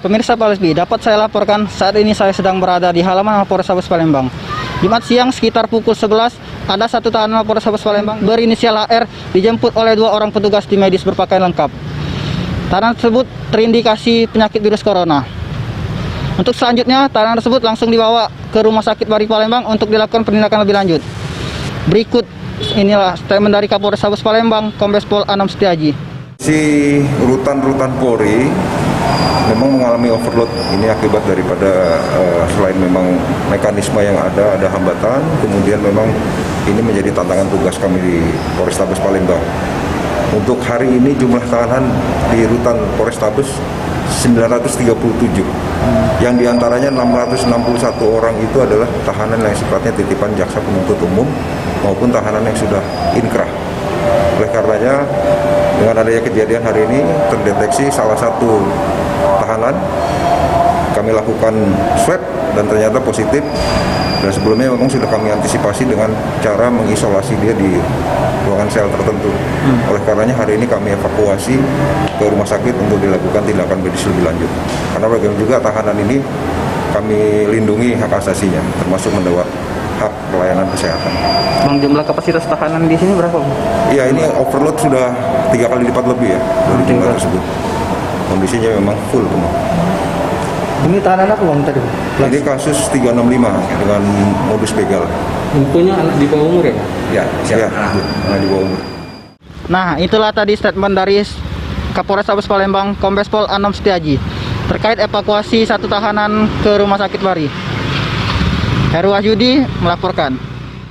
Pemirsa Palesbi, dapat saya laporkan saat ini saya sedang berada di halaman Mapolrestabes Palembang. Jumat siang sekitar pukul 11, ada satu tahanan Mapolrestabes Palembang berinisial AR dijemput oleh 2 orang petugas tim medis berpakaian lengkap. Tahanan tersebut terindikasi penyakit virus corona. Untuk selanjutnya, tahanan tersebut langsung dibawa ke Rumah Sakit Bari Palembang untuk dilakukan penindakan lebih lanjut. Berikut inilah statement dari Kapolrestabes Palembang, Kombes Pol Anam Setiaji. Si rutan-rutan Polri memang mengalami overload. Ini akibat daripada selain memang mekanisme yang ada hambatan, kemudian memang ini menjadi tantangan tugas kami di Polrestabes Palembang. Untuk hari ini jumlah tahanan di rutan Polrestabes 937, yang diantaranya 661 orang itu adalah tahanan yang sifatnya titipan jaksa penuntut umum maupun tahanan yang sudah inkrah. Oleh karenanya, dengan adanya kejadian hari ini terdeteksi salah satu tahanan, kami lakukan swab dan ternyata positif. Dan sebelumnya memang sudah kami antisipasi dengan cara mengisolasi dia di ruangan sel tertentu. Oleh karenanya hari ini kami evakuasi ke rumah sakit untuk dilakukan tindakan medis lebih lanjut. Karena bagaimana juga tahanan ini kami lindungi hak asasinya, termasuk mendapat hak pelayanan kesehatan. Bang, jumlah kapasitas tahanan di sini berapa? Iya, ini overload sudah 3 kali lipat lebih ya dari jumlah tersebut. Kondisinya memang full penuh. Ini tahanan apa bang tadi? Ini kasus 365 dengan modus begal. Infonya anak di bawah umur ya? Ya, anak di bawah umur. Nah, itulah tadi statement dari Kapolrestabes Palembang, Kombes Pol Anam Setiaji terkait evakuasi satu tahanan ke Rumah Sakit Bari. Heru Wahyudi melaporkan.